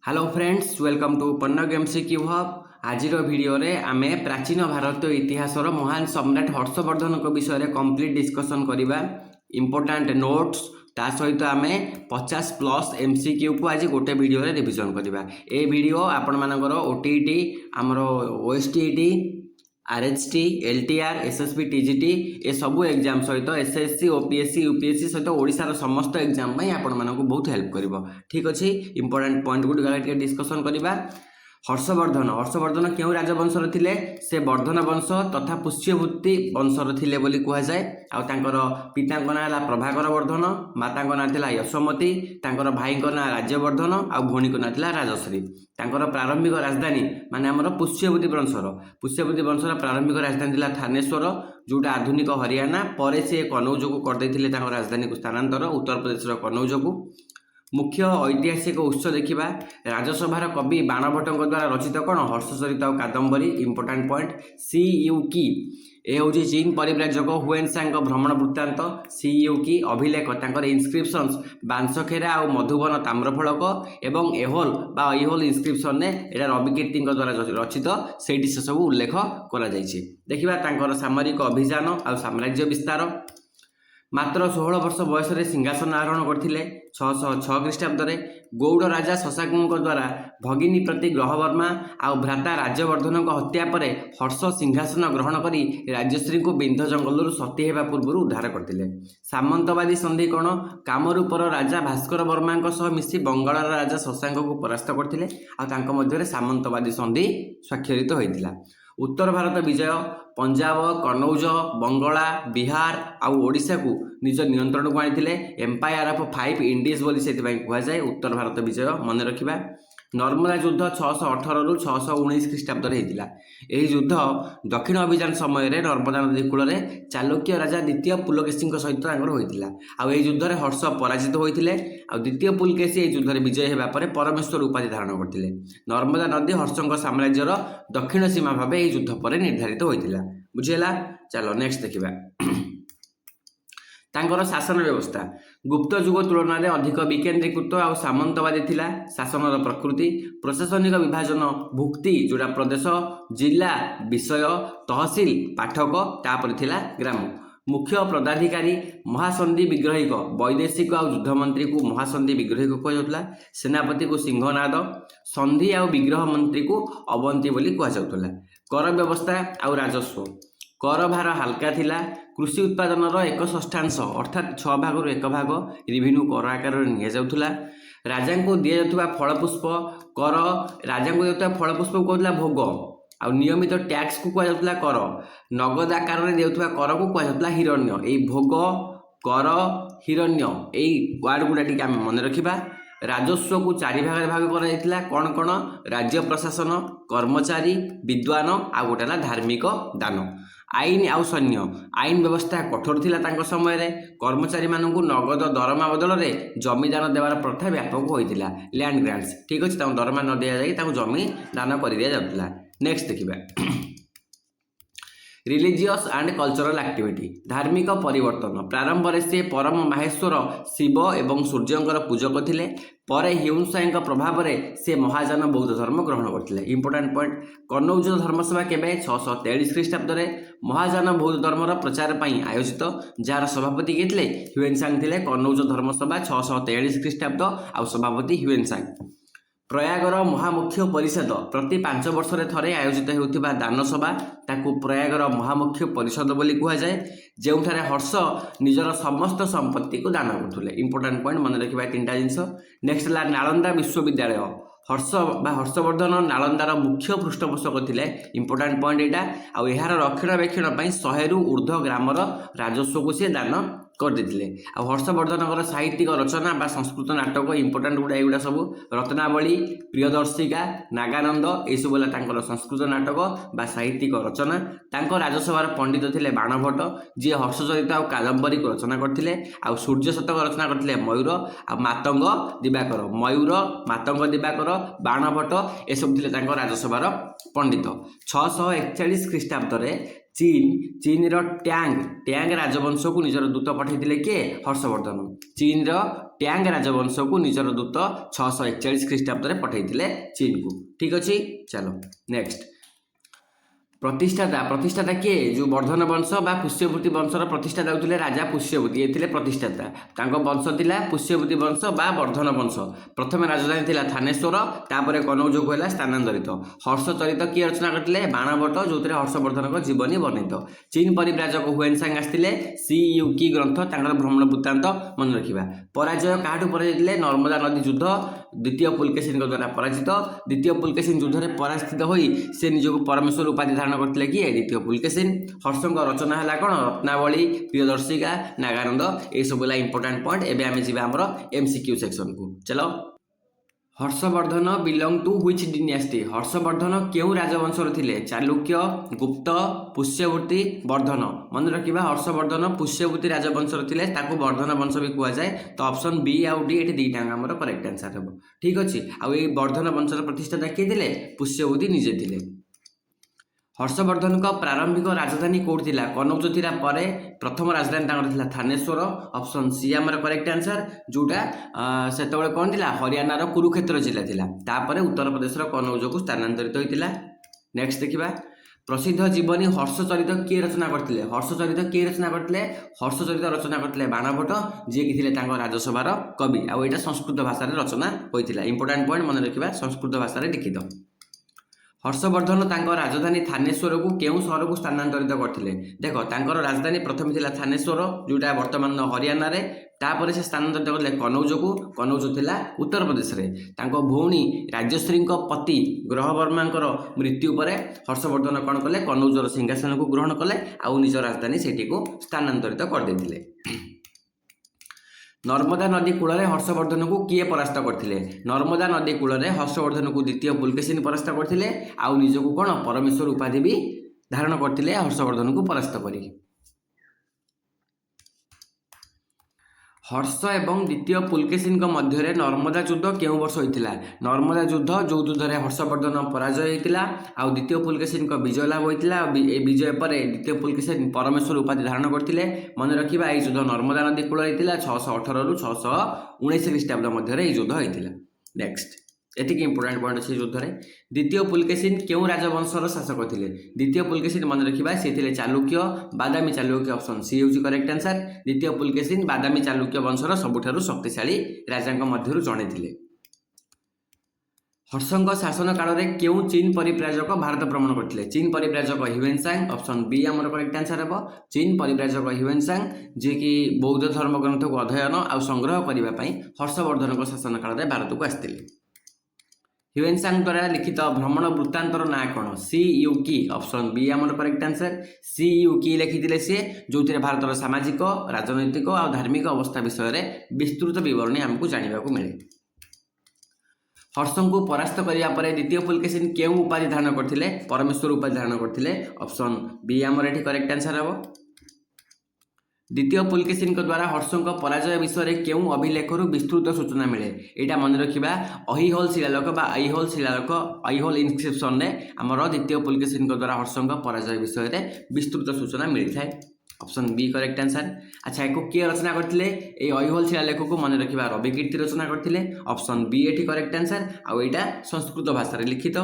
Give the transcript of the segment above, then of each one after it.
Hello friends welcome to Pannag MCQ hub. आज video रे आमे प्राचीन भारतीय इतिहासर महान सम्राट हर्षवर्धन विषय में कंप्लीट डिस्कसन करवा इंपोर्टाट नोट्स ता सहित आम 50+ एमसीक्यू को आज गोटे वीडियो रे रिविजन करवा। ए वीडियो आपण मानकर ओटीईटी आमर ओएसटीईटी आरएचटी एलटीआर एसएसबी टीजीटी ए सबू एग्जाम सहित एसएससी ओपीएससी यूपीएससी सहित ओडिशार समस्त एग्जाम आपण मानक बहुत हेल्प करिवो। ठीक अच्छे इंपोर्टेंट पॉइंट गुड डिस्कसन करवा। हर्षवर्धन क्यों राजवंशर थिले? से वर्धन वंश तथा पुष्यभूति वंशर थिले बोली कहा जाए। आंकर पिता ना है प्रभाकर वर्धन, माता ना थिला यशोमती, तांकर भाई ना राज्यवर्धन आ भौणी ना थिला राजश्री। तांकर प्रारंभिक राजधानी माने आमर पुष्यभूति वंशर प्रारंभिक राजधानी थिला थानेश्वर, जोटा आधुनिक हरियाणा। पर से कनौज को करदे राजधानी को स्थानांतर उत्तर प्रदेश कनौज को। मुख्य ऐतिहासिक उत्स देखा राजसभार कवि बाणभट्टों द्वारा रचित कौन हर्षचरित और कादम्बरी। इंपोर्टाट पॉइंट सीयूकी ए हूँ चीन परिव्राजक हुएनसांग भ्रमण वृत्तांत। सीयूकी अभिलेख तांकर इनस्क्रिप्शंस बांसखेरा और मधुबन ताम्रफलक एवं एहोल बा इहोल इनस्क्रिप्शन ने एटा रविकीर्ति द्वारा रचित से सब उल्लेख करा जायछि। देखिबा तांकर सामरिक अभियान और साम्राज्य विस्तार। मात्र 16 वर्ष बयस सिंहासन आरोहण करते 606 ख्रीष्टाब्द गौड़ राजा शशांक द्वारा भगिनी प्रति ग्रहवर्मा और भ्राता राज्यवर्धन हत्या पर हर्ष सिंहासन ग्रहण कर राजश्री को बिंध जंगल सती होगा पूर्व उद्धार करते। सामंतवादी संधि कौन? कामरूपर राजा भास्कर वर्मा मिसी बंगाल राजा शशांक को परास्त करते। सामंतवादी संधि स्वाक्षरित होता। उत्तर भारत विजय पंजाब कनौज बंगला बिहार आउ ओडिशा को निज नियंत्रण को आनी एम्पायर ऑफ 5 इंडीज बोली से कहा जाए। उत्तर भारत विजय मन रखा। नर्मदा युद्ध 618 रु 619 ख्रीष्टाब्द होता। यह युद्ध दक्षिण अभियान समय नर्मदा नदी कूल चालुक्य राजा द्वितीय पुलकेशी सहित होता। यह युद्ध में हर्ष पराजित होते। द्वितीय पुलकेशी यह युद्ध में विजय होगा परमेश्वर उपाधि धारण करते। नर्मदा नदी हर्षों साम्राज्यर दक्षिण सीमा भाव यह युद्ध पर निर्धारित होता। बुझेगा? चलो नेक्स्ट देखा। तांकर शासन व्यवस्था गुप्त युग तुलन में अधिक विकेन्द्रीकृत और सामंतवादी थिला। शासनर प्रकृति प्रशासनिक विभाजन भुक्ति जोड़ा प्रदेश जिला विषय तहसिल पाठक तापर थिला ग्राम। मुख्य पदाधिकारी महासंधि विग्रहिक वैदेशिक और युद्ध मंत्री को महासंधि विग्रहिक कहुला। सेनापति को सिंहनाद संधि और विग्रह मंत्री को अवंती बोली कहुला। कर व्यवस्था और राजस्व कर भार हल्का थिला। कृषि उत्पादन 1/6 अर्थात 6 भाग 1 भाग रेवेन्यू कर आकार निया। राजा को दि जाता फलपुष्प कर, राजा को दिया फलपुष्प को कहला भोग आ नियमित टैक्स को कहला कर। नगद आकार में दिया कर को कहला हिरण्य। यही भोग कर हिरण्य यही वार्ड गुड़ा टी आम मन रखा। राजस्व को 4 भाग भाग करा कौन कौन? राज्य प्रशासन कर्मचारी विद्वान आ गोटे धार्मिक दान। आईन आउ सैन्य आईन व्यवस्था कठोर थिला तांको समय रे। कर्मचारी मानू नगद दरमा बदल में जमीदान देवार प्रथा व्यापक होता। लैंड ग्रांट्स ठीक अच्छे दरमा न दि जाए जमी दान कर दि जाता। नेक्स्ट देखिए रिलीजियस एंड कल्चरल एक्टिविटी धार्मिक परिवर्तन। प्रारंभ में से परम माहेश्वर शिव एवं सूर्यंकर पूजक थिले। पर हिंसांक प्रभाव में से महायान बौद्ध धर्म ग्रहण करते। इंपोर्टाट पॉइंट कनौज धर्मसभा केबे 623 ख्रीष्टाब्द महायान बौद्ध धर्मर प्रचार पर आयोजित। जार सभापति किए थे ह्यूएनसांग थे। कनौज धर्मसभा 623 ख्रीष्टाब्द आ सभापति ह्यूएनसांग। प्रयागर महामुख्य परिषद प्रति 5 वर्ष थे आयोजित होता दानसभा ताकू प्रयागर महामुख्य परिषद बोली कहा जाए। जो हर्ष निजर समस्त संपत्ति को दान करते। इंपोर्टाट पॉइंट मन रखा 3टा जिनस। नेक्स्ट है नालंदा विश्वविद्यालय हर्षवर्धन नालंदार मुख्य पृष्ठपोषक थे। इंपोर्टाट पॉइंट यहाँ यार रक्षणाबेक्षण 100 रु ऊर्ध्व ग्रामर राजस्व को सी दान कर देते। हर्षवर्धन साहित्यिक रचना बा संस्कृत नाटक इंपोर्टाट गुड़ा एगुड़ा सब रत्नावली प्रियदर्शिका नागानंद ये सब संस्कृत नाटक बा साहित्यिक रचना। राजसभार पंडित थे बाणभट्ट जी हर्षचरित और कादम्बरी को रचना करते। सूर्य शतक रचना करते मयूर आ मातंग दिवाकर। मयूर मातंग दिवाकर बाणभट्ट ये सब थे राजसभार पंडित। 641 ख्रीष्टाब्द चीन रो ट्यांग राजवंश को निजर दूत पठाई किए हर्षवर्धन। चीन ट्यांग राजवंश को निजर दूत 641 ख्रीष्टाब्द पठाई चीन को। ठीक अच्छे, चलो नेक्स्ट प्रतिष्ठाता किए जो वर्धन वंश बा पुष्यभूति वंशर प्रतिष्ठाता होते राजा पुष्यभूति, ये प्रतिष्ठाता वंश थिला पुष्यभूति वंश बा वर्धन वंश। प्रथम राजधानी थिला थानेश्वर, तापर कनौज को है स्थानांतरित। हर्षचरित किए रचना करते बाणभट्ट, जो हर्षवर्धन जीवनी वर्णित। चीन परिव्राजक हुएनसांग आसते सी यूकी ग्रंथ भ्रमण वृत्तांत मन रखा। पराजय क्या पराजय नर्मदा नदी युद्ध द्वितीय पुलकेशिन द्वारा पराजित। द्वितीय पुलकेशिन युद्ध में परास्थित होई से निजक परमेश्वर उपाधि धारण करते किए द्वितीय पुलकेशिन। हर्षंक रचना है कौन रत्नावली, प्रियदर्शिका, नागानंद, ये सब इंपोर्टाट पॉइंट। एवं आम जी आम एमसीक्यू सेक्शन को। चलो Harshvardhan belong to which dynasty? Harshvardhan क्यों राजवंशर थिले? चालुक्य, गुप्त, पुष्यभूति, वर्धन। मन रखा हर्षवर्धन पुष्यभूति राजवंशर थिले, ताकू वर्धन वंश भी कहुए। तो ऑप्शन बी आउ डी ये दुईटा आमर करेक्ट आंसर हम। ठीक अच्छे, आउ ये वर्धन वंशर प्रतिष्ठाता किए थे? पुष्यभूति निजे थे। हर्षवर्धन का प्रारंभिक राजधानी कौट थिला? कनौज थिला परे प्रथम राजधानी तांकर थिला थानेश्वर। ऑप्शन सी आमर करेक्ट आंसर, जोटा सेतबेले कौन थिला हरियाणार कुरुक्षेत्र जिला थिला। तापर उत्तर प्रदेश कनौज को स्थानांतरित होइतिला। नेक्स्ट देखिबा प्रसिद्ध जीवनी हर्षचरित किए रचना करते? हर्षचरित किए रचना करते? हर्षचरित रचना करते बाणभट्ट, जी कि थिले तांकर राजसभार कवि। आ एटा संस्कृत भाषा रचना होइतिला। इंपोर्टाट पॉइंट मन रखिबा, संस्कृत भाषा लिखित। हर्षवर्धन तांकर राजधानी थानेश्वर को केउं सहर को स्थानांतरित करथिले? देखो तांकर राजधानी प्रथम थिला थानेश्वर, जोटा वर्तमान हरियाणा रे। तापर से स्थानांतरित करले कनौज को। कनौज थिला उत्तर प्रदेश रे। तांको भौणी राजश्री पति ग्रहवर्मा मृत्यु पर हर्षवर्धन कौन कले कनौजर सिंहासन को ग्रहण कले, आउ निज राजधानी सेठी को स्थानांतरित कर देथिले। नर्मदा नदी कूल में हर्षवर्धन को किए परास्त करथिले? नर्मदा नदी कूल में हर्षवर्धन को द्वितीय पुलकेशिन परास्त करथिले, आउ निजको कौन परमेश्वर उपाधि भी धारण करथिले हर्षवर्धन को परास्त करी। हर्ष एवं द्वितीय पुलकेशिन मध्य नर्मदा युद्ध केउं वर्ष होइतिला? नर्मदा युद्ध जो युद्ध में हर्षवर्धन पराजय होइतिला, आउ द्वितीय पुलकेशिन विजय लाभ होइतिला। विजय पर द्वितीय पुलकेशिन परमेश्वर उपाधि धारण करथिले। मन रखिबा एई युद्ध नर्मदा नदी कूल होइतिला 618 रु 619 ख्रीष्टाब्द मध्य युद्ध होइतिला। नेक्स्ट एतिक इंपोर्टाट पॉइंट अच्छे युद्ध में। द्वितीय पुलकेशिन क्यों राजवंशर शासक थे? द्वितीय पुलकेशिन मन रखा सी थे चालुक्य, बादामी चालुक्य। ऑप्शन सी हूँ करेक्ट आंसर। द्वितीय पुलकेशिन बादामी चालुक्य वंशर सबुठारु शक्तिशाली राजा मध्य जड़े थे। हर्षंक शासन काल में क्यों चीन परिव्राजक भारत भ्रमण करते? चीन परिव्राजक ह्युएनसांग। ऑप्शन बी आमर करेक्ट आंसर हे। चीन परिव्राजक ह्युएनसांग, जी कि बौद्ध धर्म ग्रंथ को अध्ययन और संग्रह करने हर्षवर्धन शासन काल में भारत को आसते। ह्युएनसांग द्वारा लिखित भ्रमण वृत्तांतर ना कौन? सी यूकी। ऑप्शन बी आमर करेक्ट आंसर। सी यूकी लिखिते सी, जो भारत सामाजिक, राजनैतिक और धार्मिक अवस्था विषय में विस्तृत विवरणी आमको जानवा मिले। हर्षं को परास्त करने द्वितीय पुलकेशिन केउं उपाधि धारण करथिले? परमेश्वर उपाधि धारण करथिले। ऑप्शन बी आमर एठी करेक्ट आंसर हे। द्वितीय पुलकेशिन द्वारा हर्षंक पराजय विषय में केउं अभिलेखरु विस्तृत सूचना मिले? यहाँ मन रखा अहिहोल शिलालेख बा अहिहोल शिलालेख, अहिहोल इनस्क्रिप्शन में आमर द्वितीय पुलकेशिन द्वारा हर्षंक पराजय विषय में विस्तृत सूचना मिलता है। Option B correct answer. अच्छा एक किए रचना करते? अहिहोल शिलालेख को मन रखा रविकीर्ति रचना करते। ऑप्शन बी एटी करेक्ट आंसर। आउ यहाँ संस्कृत भाषा लिखित।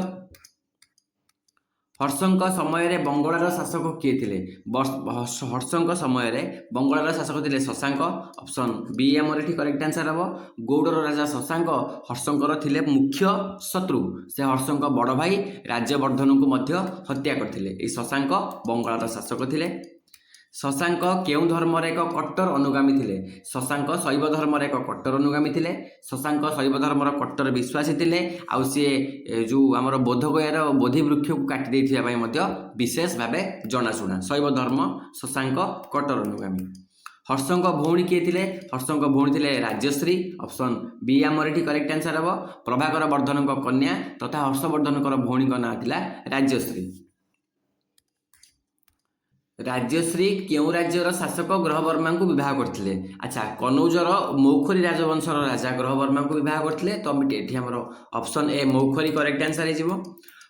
हर्षंक समय बंगलार शासक किए थे? हर्षंक समय बंगलार शासक थे शशांक। ऑप्शन बी आमर एठी करेक्ट आंसर हम। गौड़र राजा शशांक हर्षंकर थे मुख्य शत्रु। से हर्षंक बड़ भाई राज्यवर्धन को हत्या करते। शशांक बंगलार शासक थे। शशांक केउं धर्मर एक कट्टर अनुगामी थे? शशांक शैव धर्मर एक कट्टर अनुगामी थे। शशांक शैव धर्मर कट्टर विश्वासी थे। आउ सी जो आमर बोधगयार बोधि वृक्ष को काटी देथिबा विशेष भाव जनाशुना। शैव धर्म शशांक कट्टर अनुगामी। हर्षंक भौणी किए थे? हर्षंक भौणी थे राजश्री। ऑप्शन बी आमर एठी करेक्ट आंसर हम। प्रभाकर वर्धन कन्या तथा हर्षवर्धन भौणी ना थिला राजश्री। राजश्री क्यों राज्यर शासक ग्रहवर्मा को विवाह करते? अच्छा कनौजर मौखरी राजवंशर राजा ग्रहवर्मा को विवाह करते। तो ये आमर option A Maukhari correct answer हो।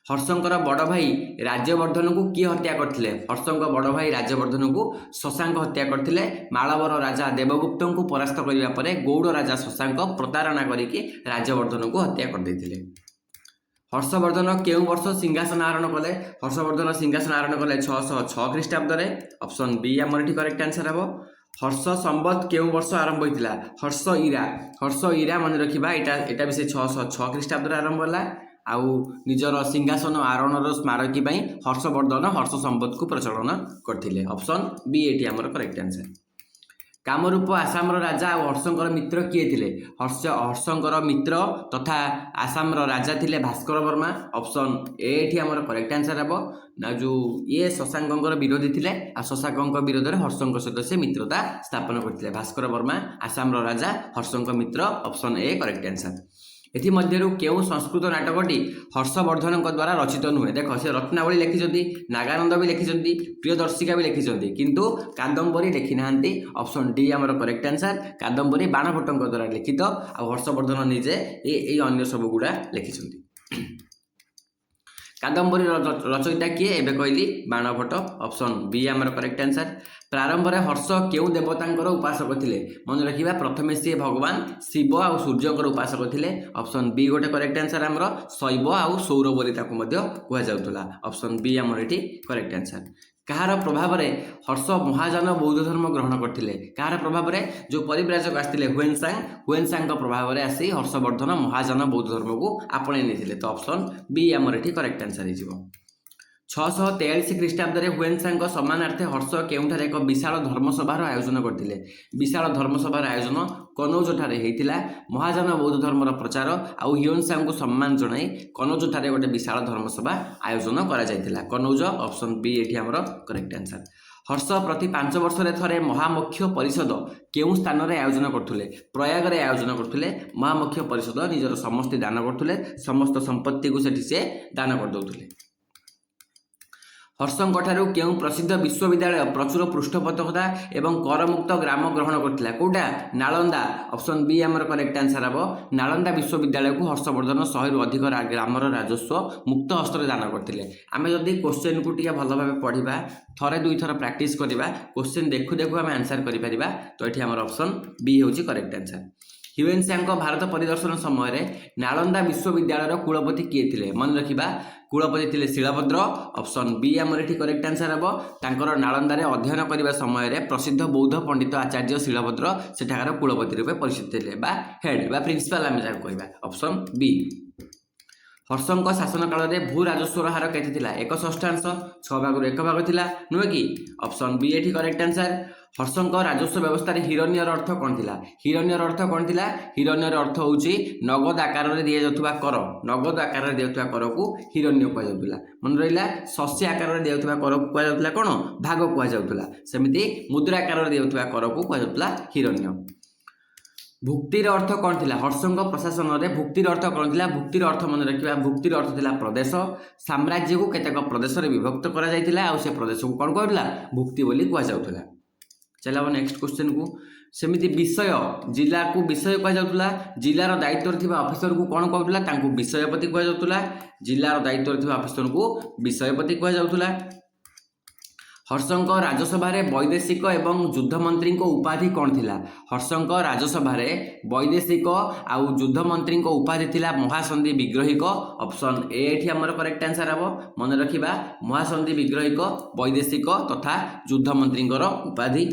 हर्षंकर बड़ भाई राज्यवर्धन को किए हत्या करथिले हर्षंकर बड़ भाई राज्यवर्धन को शशांक हत्या करथिले मालवर राजा देवगुप्त को परास्त करबा परे गौड़ राजा शशांक प्रतारणा करिकि राज्यवर्धन को हत्या कर देथिले हर्षवर्धन केउं वर्ष सिंहासन आरोहण कले हर्षवर्धन सिंहासन आरोहण कले 606 ख्रीष्टाब्द रे ऑप्शन बी आमर एठी करेक्ट आंसर हबो हर्ष संबत केउं वर्ष आरंभ होइतिला हर्ष इरा मन रखिबा एटा भी से 606 ख्रीष्टाब्द रे आरंभ होला आउ निजर सिंहासन आरोहणर स्मारकी पई हर्षवर्धन हर्ष संबत को प्रचलन करथिले ऑप्शन बी एटी आमर करेक्ट आंसर कामरूप आसाम राजा और हर्षंकर मित्र किए थिले हर्षंकर मित्र तथा आसाम राजा थिले भास्कर वर्मा ऑप्शन ए एठी आमर करेक्ट आंसर हबो ना जो ये शशांकर विरोधी थिले आ शशांकर विरोध रे हर्षंकर सहित से मित्रता स्थापन करथिले भास्कर वर्मा आसाम राजा हर्षंकर मित्र ऑप्शन ए करेक्ट आंसर एथि मध्यरु केउ संस्कृत नाटकटी हर्षवर्धन द्वारा रचित नुहे देख से रत्नावली लिखिछन्ती नागानंद भी लिखिछन्ती प्रियदर्शिका भी लिखिछन्ती किंतु कादंबरी लिखि नाहंती ऑप्शन डी हमर करेक्ट आंसर कादंबरी बाणभट्टଙ୍କ द्वारा लिखित आ हर्षवर्धन निजे ए अन्य सब गुडा लिखिछन्ती कादंबरी रचयिता किए एबे कहली बाणभट्ट ऑप्शन बी हमर करेक्ट आंसर प्रारंभ में हर्ष केउ देवतांकर उपासक थिले मन रखिबा प्रथमे सी भगवान शिव आ सूर्यंकर उपासक थिले ऑप्शन बी गोटे करेक्ट आंसर हमर शैव आ सौर बोली ताकू मध्य कुआ जाउतला ऑप्शन बी हमर एठी करेक्ट आंसर कहार प्रभाव में हर्ष महायान बौद्ध धर्म ग्रहण करथिले कहार प्रभाव में जो परिव्राजक आसथिले हुएनसांग प्रभाव में आसी हर्षवर्धन महायान बौद्ध धर्म को आपणे नेथिले तो ऑप्शन बी हमर एठी करेक्ट आंसर हिजिबो 643 ख्रीष्टाब्द हुएनसांग सम्मानार्थे हर्ष केउठारे एक विशाल धर्मसभार आयोजन करथिले विशाल धर्मसभार आयोजन कनौज ठारे हेइतिला महायान बौद्ध धर्मर प्रचार आउ हुएनसांग को सम्मान जणाई कनौज ठारे गोटे विशाल धर्मसभा आयोजन करा जायतिला कनौज ऑप्शन बी एठी हमर करेक्ट आंसर हर्ष प्रति 5 वर्ष थरे महामुख्य परिषद केउं स्थान रे आयोजन करथुले प्रयाग रे आयोजन करथुले महामुख्य परिषद निजर समस्त दान करथुले समस्त संपत्ति को सेठी से दान कर दउथुले हर्षंठारू केउं प्रसिद्ध विश्वविद्यालय प्रचुर पृष्ठपोषकता एवं करमुक्त ग्राम ग्रहण करथिला कोटा नालंदा ऑप्शन बी हमर करेक्ट आंसर हबो नालंदा विश्वविद्यालय को हर्षवर्धन 100 रु अधिक ग्रामर राजस्व मुक्त हस्तर दान करथिले आमे जदी क्वेश्चन को टिके भलो भाबे पढिबा थरे दुई थर प्रैक्टिस करबा क्वेश्चन देखु देखु आमे आंसर करि परिबा तो एठी हमर ऑप्शन बी होची करेक्ट आंसर हुएनसांग भारत परिदर्शन समय नालंदा विश्वविद्यालय कुलपति किए थिले मन रखिबा कुलपति थिले शिलाभद्र ऑप्शन बी हमर एठी करेक्ट आंसर हबो तांकर नालंदा रे अध्ययन करिबा समय प्रसिद्ध बौद्ध पंडित आचार्य शिलाभद्र सेठाकार कुलपति रूपे परिचित थिले बा हेड बा प्रिंसिपल आमे जाक कहबा ऑप्शन बी हर्षंक शासन काल में भू राजस्वर हार केते थिला 1/6 6 भाग 1 भाग थिला नुहे कि ऑप्शन बी एठी करेक्ट आंसर हर्षंक राजस्व व्यवस्था रे हिरण्यर अर्थ कोन थिला हिरण्यर अर्थ कोन थिला हिरण्यर अर्थ होची नगद आकार रे दिया जातुबा कर नगद आकार रे दिया कर को हिरण्य कुआ जातुला मन रहिला शस्य आकार रे दिया कर को कुआ जातुला कोन भाग कुआ जातुला सेमिति मुद्रा आकार रे दिया कर को कुआ जातुला हिरण्य भुक्तिर अर्थ कौन थिला हर्षंक प्रशासन रे भुक्तिर अर्थ कौन थिला भुक्तिर अर्थ मन रखिबा भुक्तिर अर्थ थिला प्रदेश साम्राज्य को केतेक प्रदेश रे विभक्त करा जायतिला आ से प्रदेश को कौन कहला भुक्ति बोली कुआ जाउतला चला नेक्स्ट क्वेश्चन को सेमिति विषय जिला को विषय कुआ जाउतला जिलार दायित्व थिबा ऑफिसर को कौन कहउतला तांको विषयपति कुआ जाउतला जिलार दायित्व थिबा ऑफिसर को विषयपति कुआ जाउतला हर्षंक राजसभा वैदेशिक एवं युद्ध मंत्री उपाधि कौन थिला हर्षंक राजसभा वैदेशिक आउ युद्ध मंत्री उपाधि थिला महासंधि विग्रहिक ऑप्शन ए एठी हमर करेक्ट आंसर हबो मन रखिबा महासंधि विग्रहिक वैदेशिक तथा युद्ध मंत्री उपाधि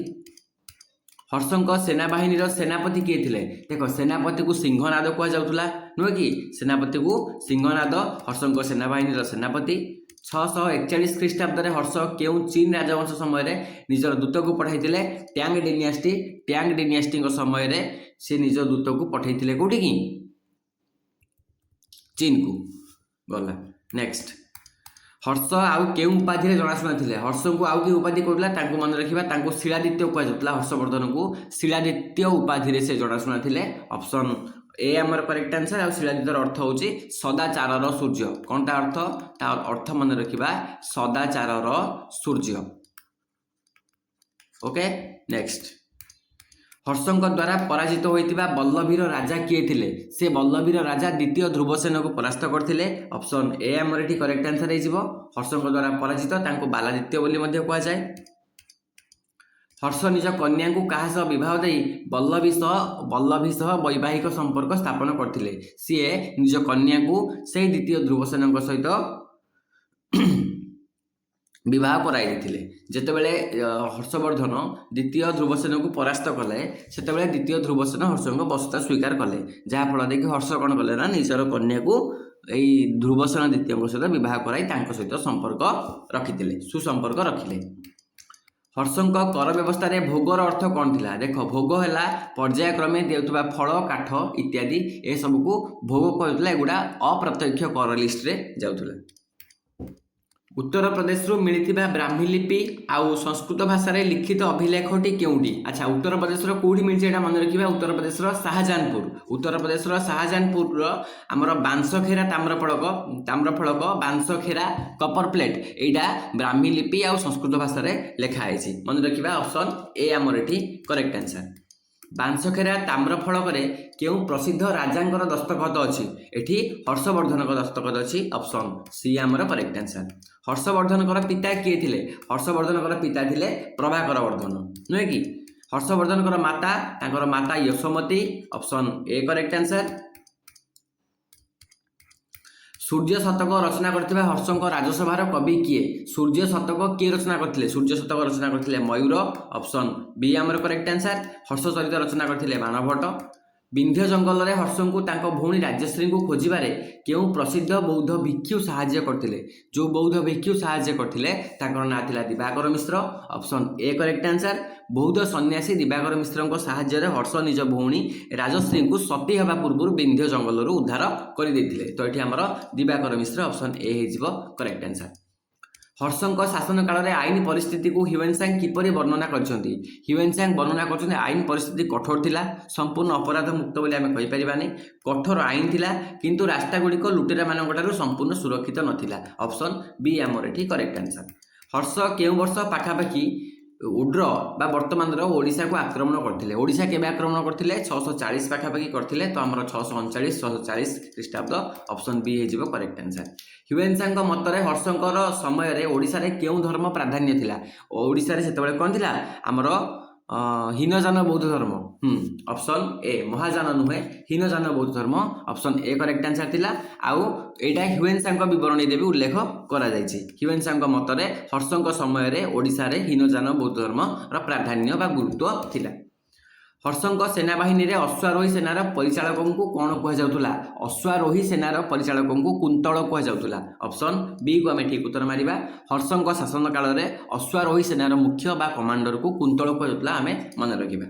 हर्षंक सेनाबाहिनी सेनापति किए थिले देखो सेनापति को सिंहनाद कुआ जाउतला नुहे कि सेनापति को सिंहनाद हर्षंक सेनाबाहिनी सेनापति 641 ख्रीष्टाब्द हर्ष केउ चीन राजवंश समय निजर दूत को पठाई ट्यांग डिनियास्टी समय से निज दूत को पठाई कौटी कि चीन को गला नेक्स्ट हर्ष आउ केउ उपाधि जनाशुना थे हर्ष को आउ कि उपाधि कहला मन रखा शिलादित्य कहला हर्षवर्धन को शिलादित्य उपाधि से जनाशुना थे ऑप्शन ए आमर करेक्ट आंसर आ शिलादित्यर अर्थ होची सदाचारर सूर्य कौनटा अर्थ ता अर्थ मन रखिबा सदाचारर सूर्य ओके नेक्स्ट हर्षଙ୍କ द्वारा पराजित होइतिबा बल्लभीर राजा किए थिले से बल्लभीर राजा द्वितीय ध्रुवसेन को परास्त करथिले ऑप्शन ए हमर एठी करेक्ट आंसर हे जिवो हर्षଙ୍କ द्वारा पराजित तांको बालादित्य बोली मध्ये कुआ जाय हर्ष निज कन्या को कहा सह विवाह दे बल्लभी सह वैवाहिक संपर्क स्थापन करथिले सी निज कन्या को से द्वितीय ध्रुवसेन सहित विवाह कराई देथिले जेतेबेले हर्षवर्धन द्वितीय ध्रुवसेन को परास्त कले सेतेबेले द्वितीय ध्रुवसेन हर्षଙ୍କ बसता स्वीकार कले जहा फल देखि हर्ष कौन कले ना निजर कन्या को एई ध्रुवसेन द्वितीय सहित विवाह कराई तांको सहित संपर्क रखिथिले सुसंपर्क रखिले हर्षଙ୍କ कर व्यवस्था रे भोगर अर्थ कौन थिला देख भोग हैला पर्यायक्रमे देउतबा फल काठ इत्यादि ए सब को भोग कहउतला एगुडा अप्रत्यक्ष कर लिस्ट रे जाउतला उत्तर प्रदेश रु मिलिथिबा ब्राह्मी लिपि आउ संस्कृत भाषा रे लिखित अभिलेखटी केउटी अच्छा उत्तर प्रदेश रो कोठी मिलछि एटा मन रखिबा उत्तर प्रदेश रो शाहजहानपुर रो हमर बांसखेरा ताम्रफलक बांसखेरा कपर प्लेट एटा ब्राह्मी लिपि आउ संस्कृत भाषा रे लेखा आइछि मन रखिबा ऑप्शन ए हमर एठी करेक्ट आंसर बांसखेरा ताम्रफलक रे केउ प्रसिद्ध राजांकर दस्तखत अछि एठी हर्षवर्धनक दस्तखत अछि ऑप्शन सी हमर करेक्ट आंसर हर्षवर्धनकर पिता किए थिले हर्षवर्धनकर पिता थिले प्रभाकर वर्धन नुहे कि हर्षवर्धनकर माता Yashomati option A correct answer Surya Shataka रचना करथिबा हर्षଙ୍କ राजसभार कवि किए सूर्य शतक किए रचना करथिले सूर्य शतक रचना करथिले मयूर ऑप्शन बी हमर करेक्ट आंसर हर्ष चरित रचना करथिले बाणभट्ट विंध्य जंगल रे हर्षଙ୍କୁ तांको भौणी राजश्री को खोजिबारे केउ प्रसिद्ध बौद्ध भिक्षु सहाय्य करथिले जो बौद्ध भिक्षु सहाय्य करथिले ताकर ना थिला दिवाकर मिश्र ऑप्शन ए करेक्ट आंसर बौद्ध सन्यासी दिवाकर मिश्रଙ୍କ सहाय्य रे हर्ष निज भौणी राजश्री को सती हेबा पूर्व विंध्य जंगल रु उद्धार करि दैथिले तो एठी हमर दिवाकर मिश्र ऑप्शन ए हे जिवो करेक्ट आंसर हर्षଙ୍କ शासन काल रे आईन परिस्थिति को ह्युएनसांग किपरि वर्णना करछंती ह्युएनसांग वर्णना करछंती आईन परिस्थिति कठोर थिला संपूर्ण अपराध मुक्त बोली आमे कहि परिबानी कठोर आईन थिला किंतु रास्ता गुडी को लुटेरा मानकटारु संपूर्ण सुरक्षित नथिला ऑप्शन बी हमर एठी करेक्ट आंसर हर्ष केउ वर्ष पाखापाखि उड्र बा वर्तमान ओडिशा को आक्रमण करथिले ओडिशा केबे आक्रमण करथिले 640 पाखापाखि करथिले तो हमर 639 640 ख्रीष्टाब्द ऑप्शन बी हे जिवो करेक्ट आंसर ह्युएनसांग मतरे हर्षंकर समय रे ओडिशा रे केउ धर्म प्राधान्य थिला ओडिशा रे सेतेबेले कोन थिला हमर हीनजान बौद्ध धर्म ऑप्शन ए महाजान नुहे हीनजान बौद्ध धर्म ऑप्शन ए करेक्ट आंसर थिला आउ एटा ह्युएनसांग विवरणी देबी उल्लेख करा जायछि ह्युएनसांग मतरे हर्षंक समय रे ओडिशा रे हीनजान बौद्ध धर्म रा प्राधान्य बा गुरुत्व थिला हर्षंक सेनाबाहिनी रे अश्वारोही सेनार परिचालक को कौन कह जाउथुला अश्वारोही सेनार परिचालक को कुंतल कह जाउथुला ऑप्शन बी को हमें ठीक उत्तर मारिबा हर्षंक शासन काल रे अश्वारोही सेनार मुख्य बा कमांडर को कुंतल कह जाउथुला हमें मन रखिबा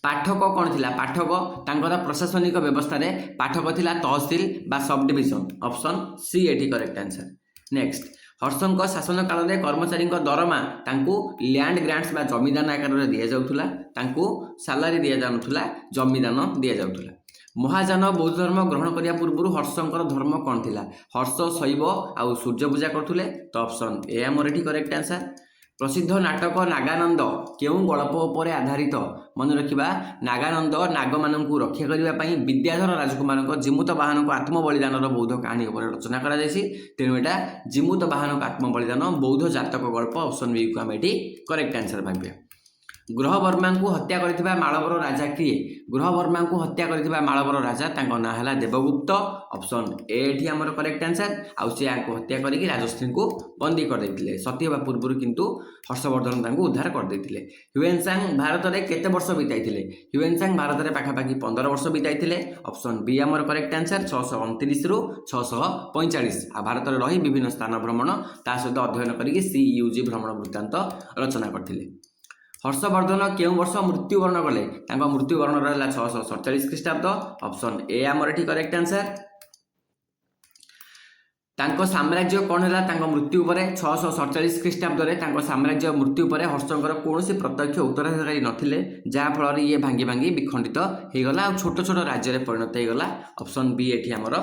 पाठक कौन थिला पाठक तांकर प्रशासनिक व्यवस्था रे पाठक थिला तहसील बा सब डिविजन ऑप्शन सी एठी करेक्ट आंसर नेक्स्ट हर्षंक शासन काल में कर्मचारी दरमा तांकू लैंड ग्रांट्स बा जमीदान आकार में दि जाउथुला तांकू सालारी दि जाउथुला जमीदान दि जाउथुला महाजान बौद्ध धर्म ग्रहण करिया पूर्व हर्षंकर धर्म कौन थिला हर्ष शैव आउ सूर्य पूजा करथुले तो ऑप्शन ए हमर एठी करेक्ट आंसर प्रसिद्ध नाटक नागानंद केउ गल्प उपर आधारित मन रखिबा नागानंद नाग माननकु रक्षा करिबा पई विद्याधर राजकुमारक जिमुत वाहन को आत्म बलिदान बौद्ध कहानी उपर रचना करा जायछि तेनु एटा जिमुत वाहन आत्म बलिदान बौद्ध जातक गल्प ऑप्शन बी को हम एठी करेक्ट आंसर भाबिया ग्रहवर्मा को हत्या करथिबा मालवर राजा किए ग्रहवर्मा को हत्या करथिबा मालवर राजा तांको ना हला देवगुप्त ऑप्शन ए एठी हमर करेक्ट आंसर आउ से आको हत्या करिकि राजश्री को बंदी कर दैथिले सती हेबा पूर्व किंतु हर्षवर्धन तांको उद्धार कर दैथिले ह्युएनसांग भारत रे केते वर्ष बिताइथिले ह्युएनसांग भारत रे पाखापाखि 15 वर्ष बिताइथिले ऑप्शन बी हमर करेक्ट आंसर 629 रु 645 आ भारत रे रही विभिन्न स्थान भ्रमण ता सहित अध्ययन करिकि सीयूजी भ्रमण वृत्तांत रचना करथिले हर्षवर्धन केउ वर्ष मृत्युवरण कले तांको मृत्युवरण रहला 647 ख्रीष्टाब्द ऑप्शन ए हमर एठी करेक्ट आंसर तांको साम्राज्य कौन है तांको मृत्यु पर 647 ख्रीष्टाब्द रे तांको साम्राज्य मृत्यु पर हर्षंकर कौन प्रत्यक्ष उत्तराधिकारी नथिले जहा फल ये भांगी भांगी विखंडित हो गला और छोट छोट राज्य रे परिणत हो गला ऑप्शन बी एठी हमर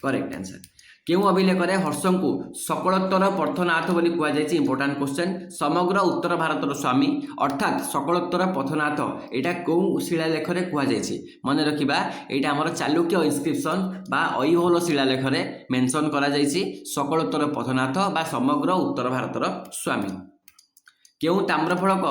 करेक्ट आंसर केउ अभिलेख हर्ष को सकलोत्तर पथनाथ बोली कहुई इंपोर्टाट क्वेश्चन समग्र उत्तर भारतर स्वामी अर्थात सकलोत्तर पथनाथ यहाँ कौ शिलालेख कहुई मन रखा यहाँ आमर चालुक्य इनस्क्रिप्शन बा ऐहोल शिलालेख मेंशन करा सकलोत्तर पथनाथ बा समग्र उत्तर भारतर स्वामी केउ ताम्रफलक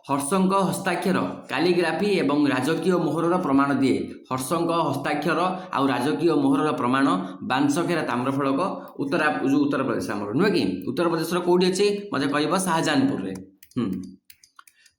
हर्षंक हस्ताक्षर कालीग्राफी एवं राजकीय मोहरर प्रमाण दिए हर्षंक हस्ताक्षर आउ राजकीय मोहरर प्रमाण बांसखेरा ताम्रफलक उत्तर प्रदेश आमर नुहे कि उत्तर प्रदेश कौटी अच्छी मत कह शाहजहानपुर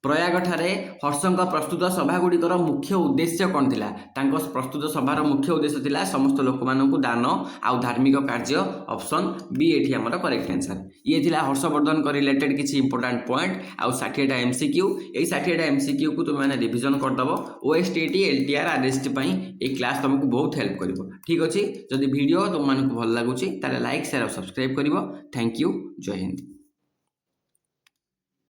प्रयाग ठारे हर्षंक प्रस्तुत सभागुड़िकर मुख्य उद्देश्य कौन थिला तांको प्रस्तुत सभार मुख्य उद्देश्य थिला समस्त लोक मानकु दान आउ धार्मिक कार्य ऑप्शन बी एठी हमर करेक्ट आंसर ये थिला हर्षवर्धन को रिलेटेड किछि इंपोर्टेंट पॉइंट आउ 60टा एमसीक्यू ए 60टा एमसीक्यू को तुम माने रिवीजन कर दबो ओएसटीटी एलटीआर आरएसटी पई ए क्लास तुमको बहुत हेल्प करिवो ठीक अछि जदि वीडियो तुम मानकु भल लागुछि ताले लाइक शेयर और सब्सक्राइब करिवो थैंक यू जय हिंद।